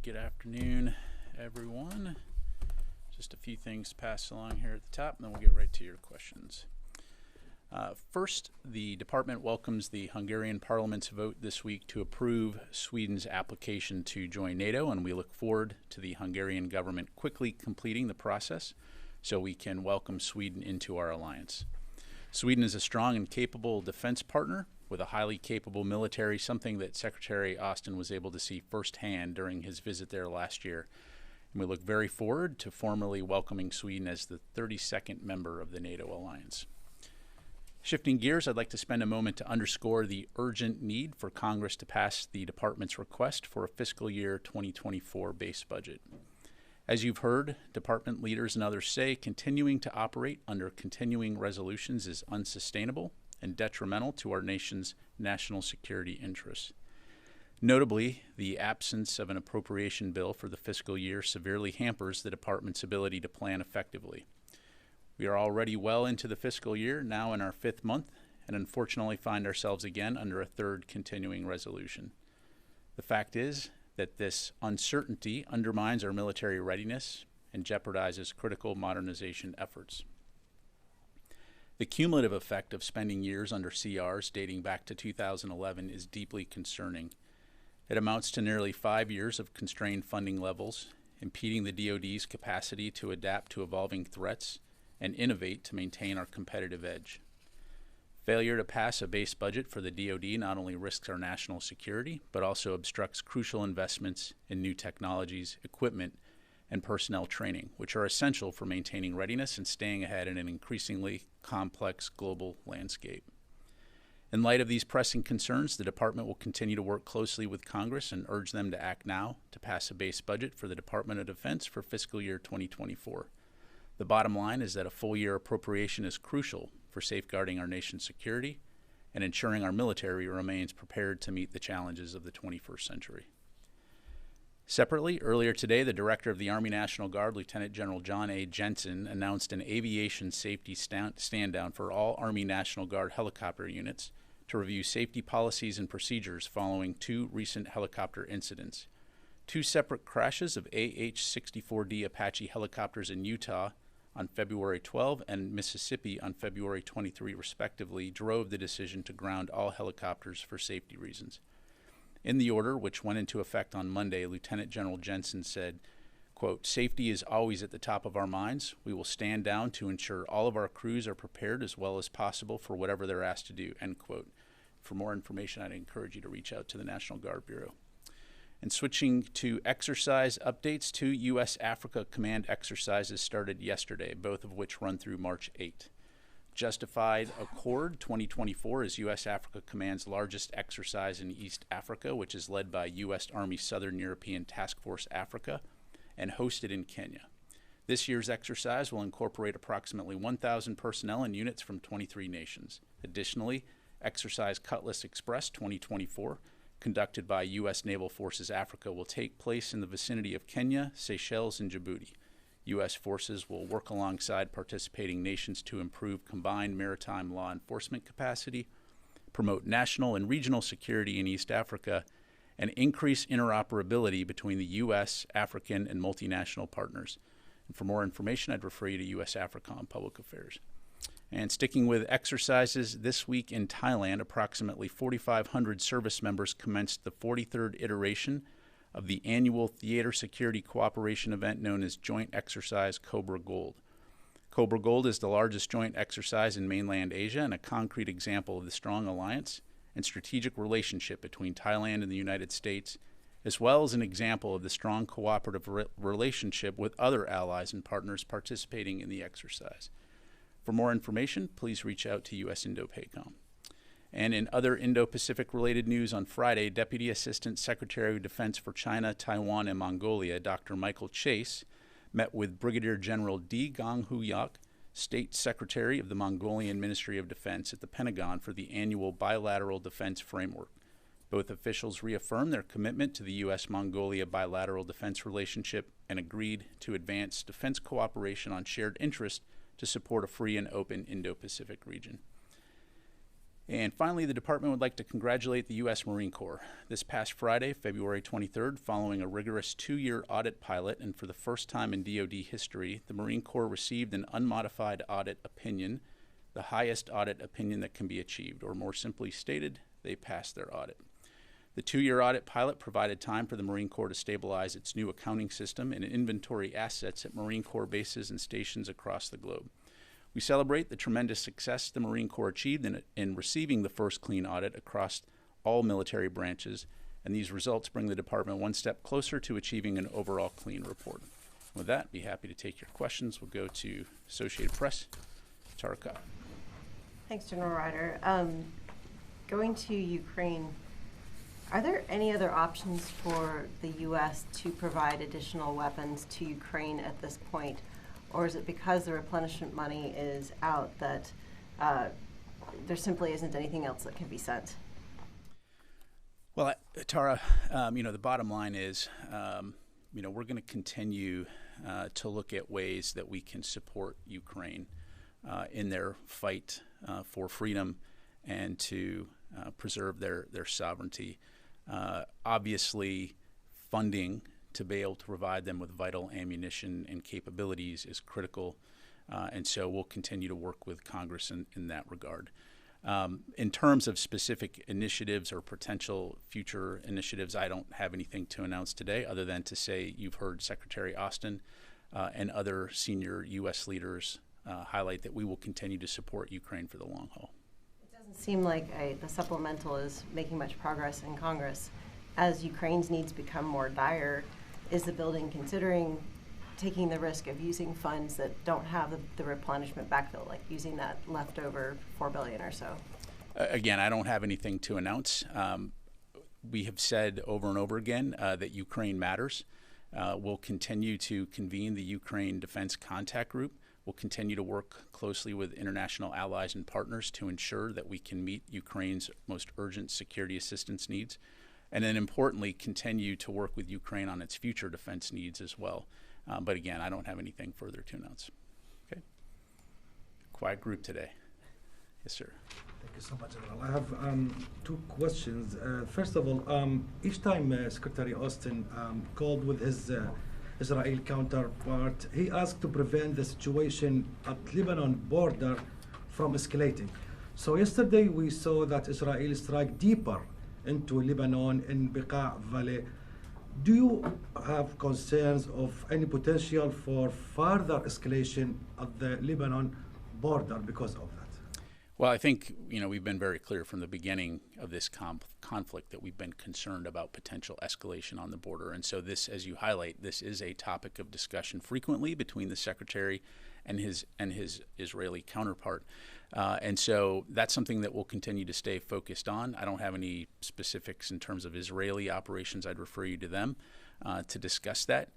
Good afternoon, everyone. Just a few things to pass along here at the top, and then we'll get right to your questions. First, the department welcomes the Hungarian Parliament's vote this week to approve Sweden's application to join NATO, and we look forward to the Hungarian government quickly completing the process so we can welcome Sweden into our alliance. Sweden is a strong and capable defense partner with a highly capable military, something that Secretary Austin was able to see firsthand during his visit there last year. And we look very forward to formally welcoming Sweden as the 32nd member of the NATO alliance. Shifting gears, I'd like to spend a moment to underscore the urgent need for Congress to pass the department's request for a fiscal year 2024 base budget. As you've heard, department leaders and others say, continuing to operate under continuing resolutions is unsustainable and detrimental to our nation's national security interests. Notably, the absence of an appropriation bill for the fiscal year severely hampers the department's ability to plan effectively. We are already well into the fiscal year, now in our 5th month, and unfortunately find ourselves again under a 3rd continuing resolution. The fact is that this uncertainty undermines our military readiness and jeopardizes critical modernization efforts. The cumulative effect of spending years under CRs dating back to 2011 is deeply concerning. It amounts to nearly 5 years of constrained funding levels, impeding the DoD's capacity to adapt to evolving threats and innovate to maintain our competitive edge. Failure to pass a base budget for the DoD not only risks our national security, but also obstructs crucial investments in new technologies, equipment, and personnel training, which are essential for maintaining readiness and staying ahead in an increasingly complex global landscape. In light of these pressing concerns, the department will continue to work closely with Congress and urge them to act now to pass a base budget for the Department of Defense for fiscal year 2024. The bottom line is that a full-year appropriation is crucial for safeguarding our nation's security and ensuring our military remains prepared to meet the challenges of the 21st century. Separately, earlier today, the Director of the Army National Guard, Lieutenant General John A. Jensen, announced an aviation safety stand-down for all Army National Guard helicopter units to review safety policies and procedures following 2 recent helicopter incidents. 2 separate crashes of AH-64D Apache helicopters in Utah on February 12 and Mississippi on February 23, respectively, drove the decision to ground all helicopters for safety reasons. In the order, which went into effect on Monday, Lieutenant General Jensen said, quote, "Safety is always at the top of our minds. We will stand down to ensure all of our crews are prepared as well as possible for whatever they're asked to do," end quote. For more information, I'd encourage you to reach out to the National Guard Bureau. And switching to exercise updates, 2 U.S. Africa Command exercises started yesterday, both of which run through March 8. Justified Accord 2024 is U.S. Africa Command's largest exercise in East Africa, which is led by U.S. Army Southern European Task Force Africa and hosted in Kenya. This year's exercise will incorporate approximately 1,000 personnel and units from 23 nations. Additionally, Exercise Cutlass Express 2024, conducted by U.S. Naval Forces Africa, will take place in the vicinity of Kenya, Seychelles, and Djibouti. U.S. forces will work alongside participating nations to improve combined maritime law enforcement capacity, promote national and regional security in East Africa, and increase interoperability between the U.S., African, and multinational partners. And for more information, I'd refer you to U.S. AFRICOM Public Affairs. And sticking with exercises, this week in Thailand, approximately 4,500 service members commenced the 43rd iteration of the annual Theater Security Cooperation event known as Joint Exercise Cobra Gold. Cobra Gold is the largest joint exercise in mainland Asia and a concrete example of the strong alliance and strategic relationship between Thailand and the United States, as well as an example of the strong cooperative relationship with other allies and partners participating in the exercise. For more information, please reach out to U.S. Indo-PACOM. And in other Indo-Pacific related news, on Friday, Deputy Assistant Secretary of Defense for China, Taiwan, and Mongolia, Dr. Michael Chase, met with Brigadier General D. Gong Huyak, State Secretary of the Mongolian Ministry of Defense, at the Pentagon for the annual bilateral defense framework. Both officials reaffirmed their commitment to the U.S.-Mongolia bilateral defense relationship and agreed to advance defense cooperation on shared interests to support a free and open Indo-Pacific region. And finally, the department would like to congratulate the U.S. Marine Corps. This past Friday, February 23rd, following a rigorous 2-year audit pilot, and for the first time in DoD history, the Marine Corps received an unmodified audit opinion, the highest audit opinion that can be achieved, or more simply stated, they passed their audit. The 2-year audit pilot provided time for the Marine Corps to stabilize its new accounting system and inventory assets at Marine Corps bases and stations across the globe. We celebrate the tremendous success the Marine Corps achieved in receiving the first clean audit across all military branches, and these results bring the department one step closer to achieving an overall clean report. With that, be happy to take your questions. We'll go to Associated Press, Tara Cobb. Thanks, General Ryder. Going to Ukraine, are there any other options for the U.S. to provide additional weapons to Ukraine at this point? Or is it because the replenishment money is out that there simply isn't anything else that can be sent? Well, Tara, the bottom line is, we're going to continue to look at ways that we can support Ukraine in their fight for freedom and to preserve their sovereignty. Obviously, funding to be able to provide them with vital ammunition and capabilities is critical, and so we'll continue to work with Congress in that regard. In terms of specific initiatives or potential future initiatives, I don't have anything to announce today other than to say you've heard Secretary Austin and other senior U.S. leaders highlight that we will continue to support Ukraine for the long haul. It doesn't seem like the supplemental is making much progress in Congress. As Ukraine's needs become more dire, is the building considering taking the risk of using funds that don't have the replenishment backfill, like using that leftover $4 billion or so? Again, I don't have anything to announce. We have said over and over again that Ukraine matters. We'll continue to convene the Ukraine Defense Contact Group. We'll continue to work closely with international allies and partners to ensure that we can meet Ukraine's most urgent security assistance needs. And then importantly, continue to work with Ukraine on its future defense needs as well. But again, I don't have anything further to announce. Okay. Quiet group today. Yes, sir. Thank you so much, General. I have 2 questions. First of all, each time Secretary Austin called with his Israeli counterpart, he asked to prevent the situation at Lebanon border from escalating. So yesterday we saw that Israel strike deeper into Lebanon in Bekaa Valley. Do you have concerns of any potential for further escalation at the Lebanon border because of that? Well, I think we've been very clear from the beginning of this conflict that we've been concerned about potential escalation on the border. And so this, as you highlight, this is a topic of discussion frequently between the Secretary and his Israeli counterpart. And so that's something that we'll continue to stay focused on. I don't have any specifics in terms of Israeli operations. I'd refer you to them to discuss that.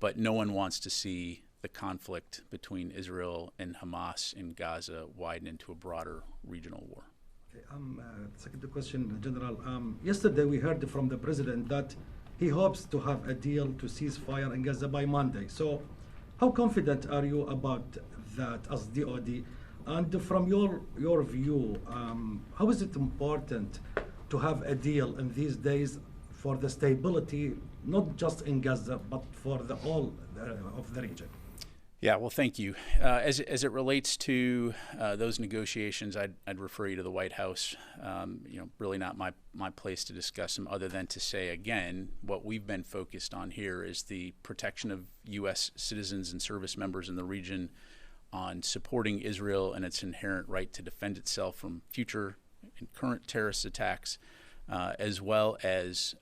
But no one wants to see the conflict between Israel and Hamas in Gaza widen into a broader regional war. Okay, second question, General. Yesterday we heard from the President that he hopes to have a deal to cease fire in Gaza by Monday. So how confident are you about that as DOD? And from your view, how is it important to have a deal in these days for the stability, not just in Gaza, but for the whole of the region? Yeah, well, thank you. As it relates to those negotiations, I'd refer you to the White House. Really not my place to discuss them, other than to say again, what we've been focused on here is the protection of U.S. citizens and service members in the region, on supporting Israel and its inherent right to defend itself from future and current terrorist attacks, as well as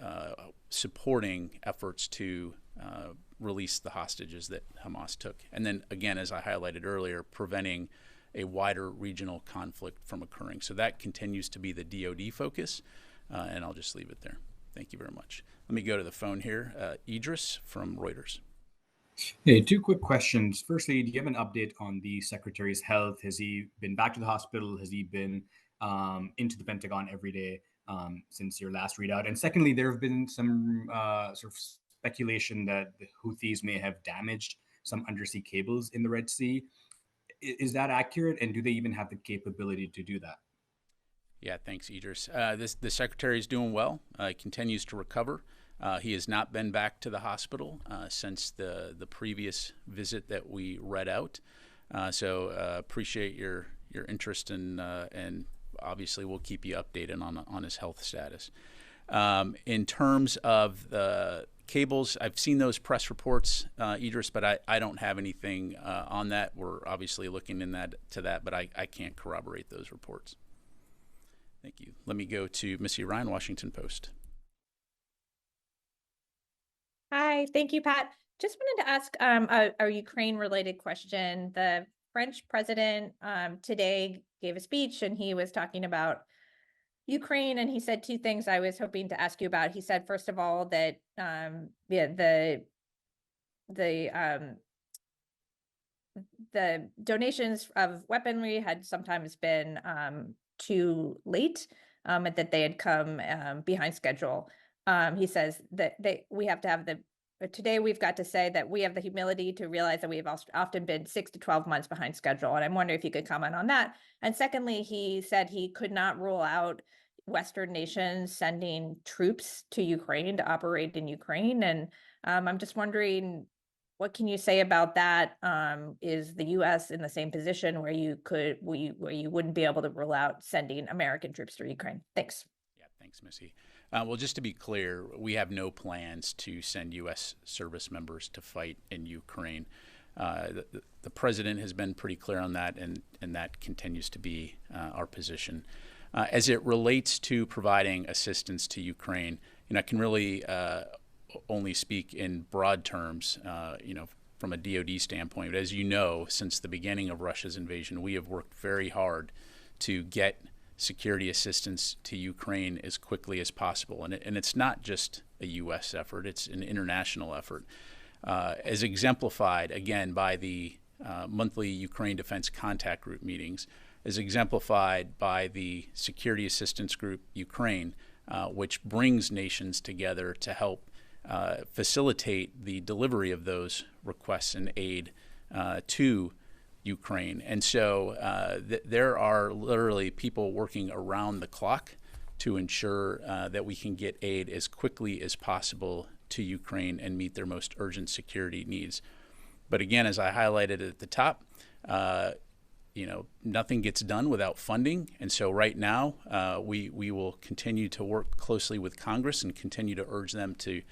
supporting efforts to release the hostages that Hamas took. And then again, as I highlighted earlier, preventing a wider regional conflict from occurring. So that continues to be the DoD focus, and I'll just leave it there. Thank you very much. Let me go to the phone here. Idris from Reuters. Hey, 2 quick questions. Firstly, do you have an update on the Secretary's health? Has he been back to the hospital? Has he been into the Pentagon every day since your last readout? And secondly, there have been some sort of speculation that the Houthis may have damaged some undersea cables in the Red Sea. Is that accurate? And do they even have the capability to do that? Yeah, thanks, Idris. The Secretary is doing well. Continues to recover. He has not been back to the hospital since the previous visit that we read out. So appreciate your interest and obviously we'll keep you updated on his health status. In terms of the cables, I've seen those press reports, Idris, but I don't have anything on that. We're obviously looking to that, but I can't corroborate those reports. Thank you. Let me go to Missy Ryan, Washington Post. Hi, thank you, Pat. Just wanted to ask a Ukraine-related question. The French president today gave a speech, and he was talking about Ukraine, and he said two things I was hoping to ask you about. He said, first of all, that the donations of weaponry had sometimes been too late, and that they had come behind schedule. He says that we have to have today we've got to say that we have the humility to realize that we have often been 6 to 12 months behind schedule. And I'm wondering if you could comment on that. And secondly, he said he could not rule out Western nations sending troops to Ukraine to operate in Ukraine. And I'm just wondering, what can you say about that? Is the U.S. in the same position where you wouldn't be able to rule out sending American troops to Ukraine? Thanks. Yeah, thanks, Missy. Well, just to be clear, we have no plans to send U.S. service members to fight in Ukraine. The president has been pretty clear on that, and that continues to be our position. As it relates to providing assistance to Ukraine, I can really only speak in broad terms, from a DoD standpoint. But as you know, since the beginning of Russia's invasion, we have worked very hard to get security assistance to Ukraine as quickly as possible. And it's not just a U.S. effort, it's an international effort. As exemplified, again, by the monthly Ukraine Defense Contact Group meetings, as exemplified by the Security Assistance Group Ukraine, which brings nations together to help facilitate the delivery of those requests and aid to Ukraine. And so there are literally people working around the clock to ensure that we can get aid as quickly as possible to Ukraine and meet their most urgent security needs. But again, as I highlighted at the top, nothing gets done without funding. And so right now, we will continue to work closely with Congress and continue to urge them to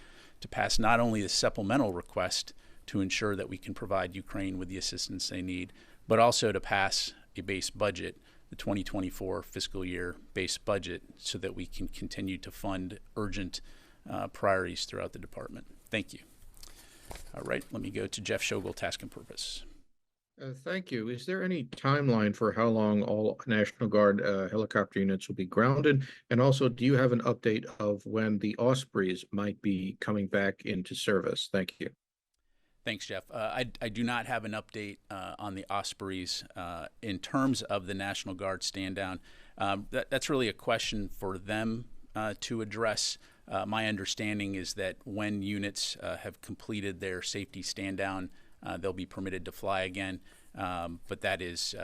pass not only the supplemental request to ensure that we can provide Ukraine with the assistance they need, but also to pass a base budget, the 2024 fiscal year base budget, so that we can continue to fund urgent priorities throughout the department. Thank you. All right, let me go to Jeff Shogel, Task and Purpose. Thank you. Is there any timeline for how long all National Guard helicopter units will be grounded? And also, do you have an update of when the Ospreys might be coming back into service? Thank you. Thanks, Jeff. I do not have an update on the Ospreys. In terms of the National Guard stand down, that's really a question for them to address. My understanding is that when units have completed their safety stand down, they'll be permitted to fly again. But that's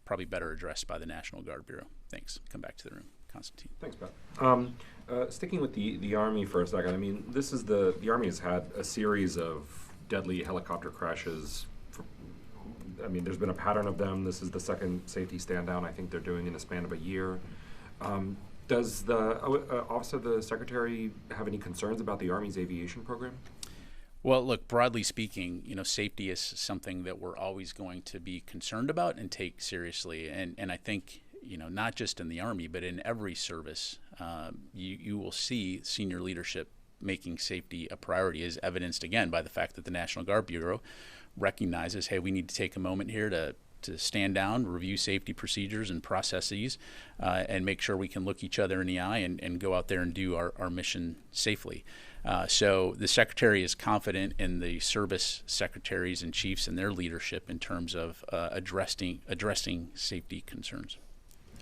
probably better addressed by the National Guard Bureau. Thanks. Come back to the room. Constantine. Thanks, Pat. Sticking with the Army for a second, I mean, the Army has had a series of deadly helicopter crashes. There's been a pattern of them. This is the second safety stand down I think they're doing in a span of a year. Does the Office of the Secretary have any concerns about the Army's aviation program? Well, look, broadly speaking, safety is something that we're always going to be concerned about and take seriously. And I think, not just in the Army, but in every service, you will see senior leadership making safety a priority, as evidenced again by the fact that the National Guard Bureau recognizes, hey, we need to take a moment here to stand down, review safety procedures and processes, and make sure we can look each other in the eye and go out there and do our mission safely. So the Secretary is confident in the service secretaries and chiefs and their leadership in terms of addressing safety concerns.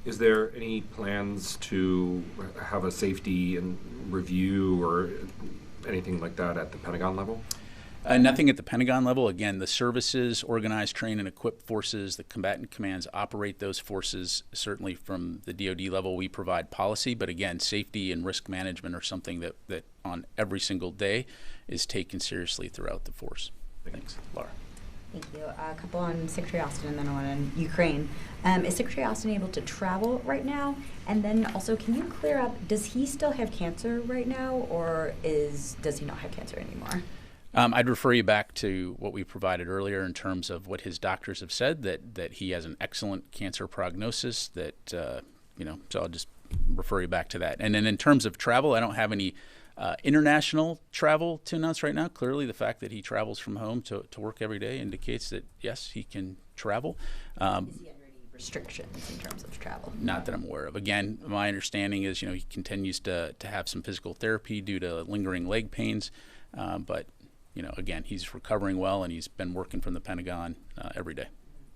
Is there any plans to have a safety and review or anything like that at the Pentagon level? Nothing at the Pentagon level. Again, the services organize, train, and equip forces. The combatant commands operate those forces. Certainly from the DoD level, we provide policy. But again, safety and risk management are something that on every single day is taken seriously throughout the force. Thanks. Laura. Thank you. A couple on Secretary Austin and then one on Ukraine. Is Secretary Austin able to travel right now? And then also, can you clear up, does he still have cancer right now, or does he not have cancer anymore? I'd refer you back to what we provided earlier in terms of what his doctors have said, that he has an excellent cancer prognosis, so I'll just refer you back to that. And then in terms of travel, I don't have any international travel to announce right now. Clearly, the fact that he travels from home to work every day indicates that, yes, he can travel. Is he under any restrictions in terms of travel? Not that I'm aware of. Again, my understanding is, he continues to have some physical therapy due to lingering leg pains, but again, he's recovering well, and he's been working from the Pentagon every day.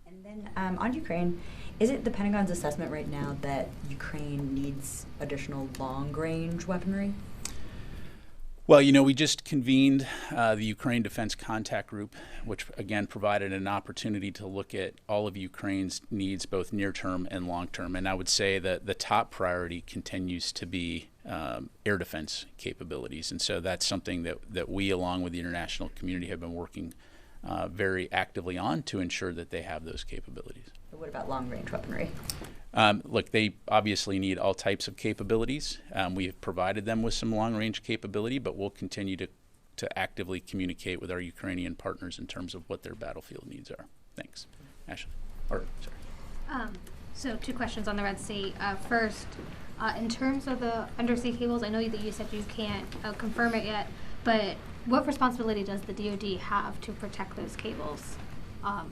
And then on Ukraine, is it the Pentagon's assessment right now that Ukraine needs additional long-range weaponry? Well, we just convened the Ukraine Defense Contact Group, which again provided an opportunity to look at all of Ukraine's needs, both near-term and long-term. And I would say that the top priority continues to be air defense capabilities. And so that's something that we, along with the international community, have been working very actively on to ensure that they have those capabilities. What about long-range weaponry? Look, they obviously need all types of capabilities. We have provided them with some long-range capability, but we'll continue to actively communicate with our Ukrainian partners in terms of what their battlefield needs are. Thanks. Ashley. So 2 questions on the Red Sea. First, in terms of the undersea cables, I know that you said you can't confirm it yet, but what responsibility does the DoD have to protect those cables?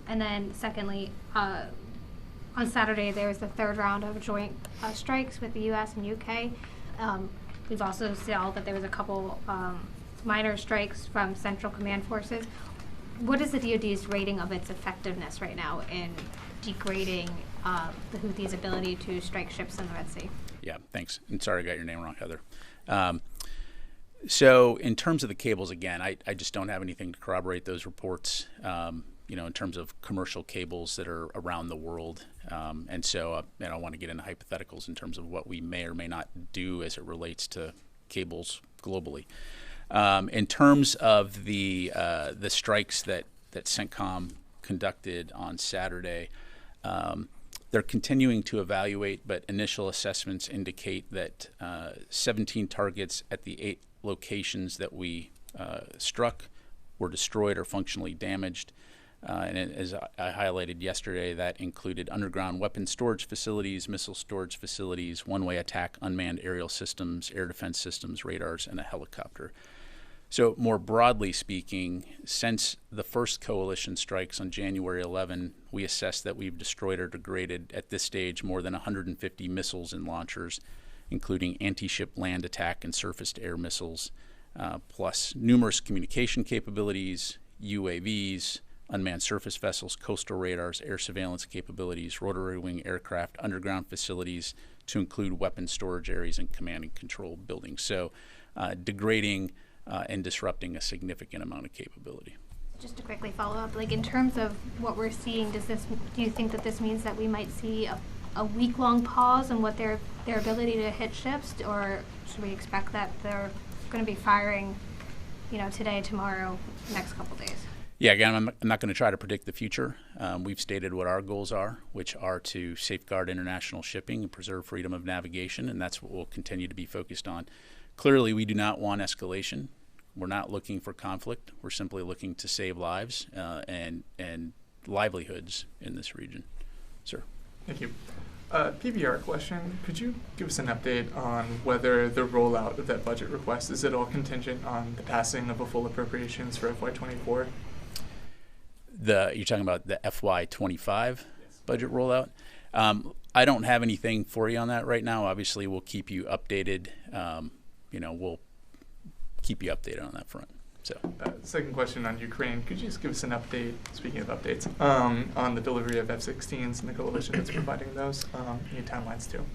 And then secondly, on Saturday, there was the 3rd round of joint strikes with the U.S. and U.K. We've also saw that there was a couple minor strikes from Central Command forces. What is the DoD's rating of its effectiveness right now in degrading the Houthis' ability to strike ships in the Red Sea? Yeah, thanks. And sorry I got your name wrong, Heather. So in terms of the cables, again, I just don't have anything to corroborate those reports. In terms of commercial cables that are around the world. And so I don't want to get into hypotheticals in terms of what we may or may not do as it relates to cables globally. In terms of the strikes that CENTCOM conducted on Saturday, they're continuing to evaluate, but initial assessments indicate that 17 targets at the 8 locations that we struck were destroyed or functionally damaged. And as I highlighted yesterday, that included underground weapon storage facilities, missile storage facilities, one-way attack, unmanned aerial systems, air defense systems, radars, and a helicopter. So more broadly speaking, since the first coalition strikes on January 11, we assessed that we've destroyed or degraded at this stage more than 150 missiles and launchers, including anti-ship land attack and surface-to-air missiles, plus numerous communication capabilities, UAVs, unmanned surface vessels, coastal radars, air surveillance capabilities, rotary wing aircraft, underground facilities, to include weapon storage areas and command and control buildings. So degrading and disrupting a significant amount of capability. Just to quickly follow up, in terms of what we're seeing, do you think that this means that we might see a week-long pause in what their ability to hit ships, or should we expect that they're going to be firing, today, tomorrow, next couple days? Yeah, again, I'm not going to try to predict the future. We've stated what our goals are, which are to safeguard international shipping and preserve freedom of navigation, and that's what we'll continue to be focused on. Clearly, we do not want escalation. We're not looking for conflict. We're simply looking to save lives and livelihoods in this region. Sir. Thank you. PBR question, could you give us an update on whether the rollout of that budget request, is it all contingent on the passing of a full appropriations for FY24? You're talking about the FY25 budget rollout? I don't have anything for you on that right now. Obviously, we'll keep you updated. We'll keep you updated on that front. So, second question on Ukraine. Could you just give us an update, speaking of updates, on the delivery of F-16s and the coalition that's providing those? Any timelines too?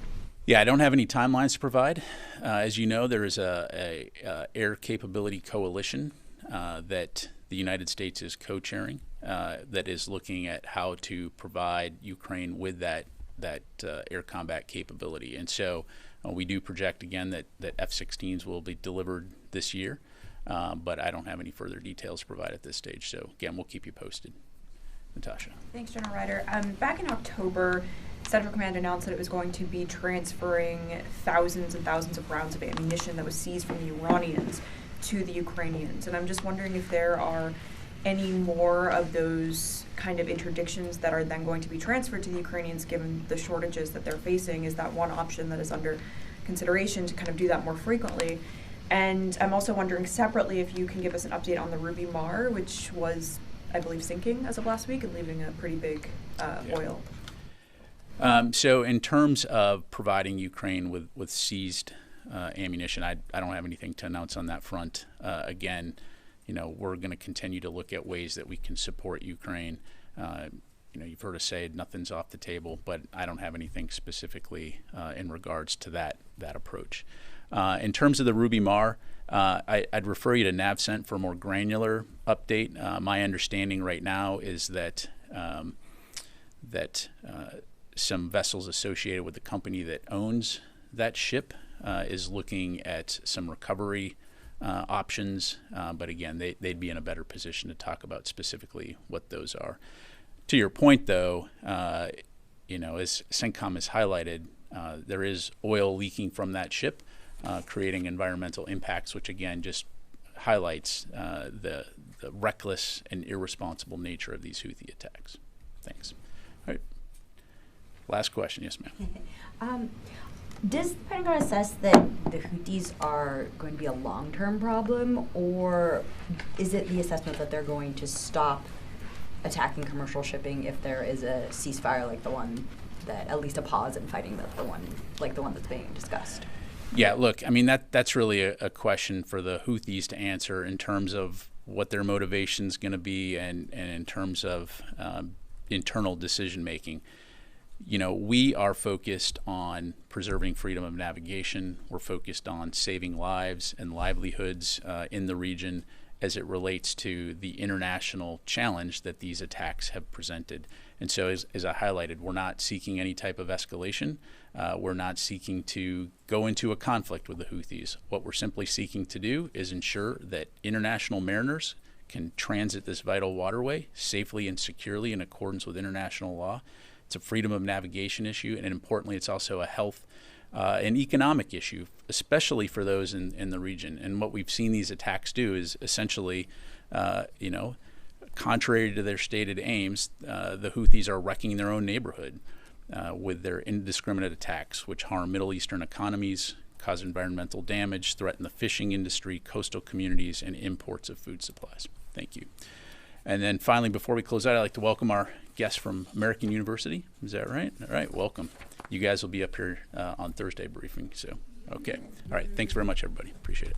Yeah, I don't have any timelines to provide. As you know, there is a air capability coalition that the the United States is co-chairing that is looking at how to provide Ukraine with that air combat capability. And so we do project again that F-16s will be delivered this year, but I don't have any further details to provide at this stage. So again, we'll keep you posted. Natasha. Thanks, General Ryder. Back in October, Central Command announced that it was going to be transferring thousands and thousands of rounds of ammunition that was seized from the Iranians to the Ukrainians. And I'm just wondering if there are any more of those kind of interdictions that are then going to be transferred to the Ukrainians given the shortages that they're facing. Is that one option that is under consideration to kind of do that more frequently? And I'm also wondering separately if you can give us an update on the Ruby Mar, which was, I believe, sinking as of last week and leaving a pretty big oil. So in terms of providing Ukraine with seized ammunition, I don't have anything to announce on that front. Again, we're going to continue to look at ways that we can support Ukraine. You've heard us say nothing's off the table, but I don't have anything specifically in regards to that approach. In terms of the Ruby Mar, I'd refer you to NavCent for a more granular update. My understanding right now is that some vessels associated with the company that owns that ship is looking at some recovery options, but again, they'd be in a better position to talk about specifically what those are. To your point, though, as CENTCOM has highlighted, there is oil leaking from that ship, creating environmental impacts, which again just highlights the reckless and irresponsible nature of these Houthi attacks. Thanks. All right. Last question. Yes, ma'am. Does the Pentagon assess that the Houthis are going to be a long-term problem, or is it the assessment that they're going to stop attacking commercial shipping if there is a ceasefire like the one that, at least a pause in fighting the one that's being discussed? Yeah, look, I mean, that's really a question for the Houthis to answer in terms of what their motivation is going to be and in terms of internal decision making. We are focused on preserving freedom of navigation. We're focused on saving lives and livelihoods in the region as it relates to the international challenge that these attacks have presented. And so, as I highlighted, we're not seeking any type of escalation. We're not seeking to go into a conflict with the Houthis. What we're simply seeking to do is ensure that international mariners can transit this vital waterway safely and securely in accordance with international law. It's a freedom of navigation issue, and importantly, it's also a health and economic issue, especially for those in the region. And what we've seen these attacks do is essentially, contrary to their stated aims, the Houthis are wrecking their own neighborhood with their indiscriminate attacks, which harm Middle Eastern economies, cause environmental damage, threaten the fishing industry, coastal communities, and imports of food supplies. Thank you. And then finally, before we close out, I'd like to welcome our guest from American University. Is that right? All right, welcome. You guys will be up here on Thursday briefing. So, okay. All right, thanks very much, everybody. Appreciate it.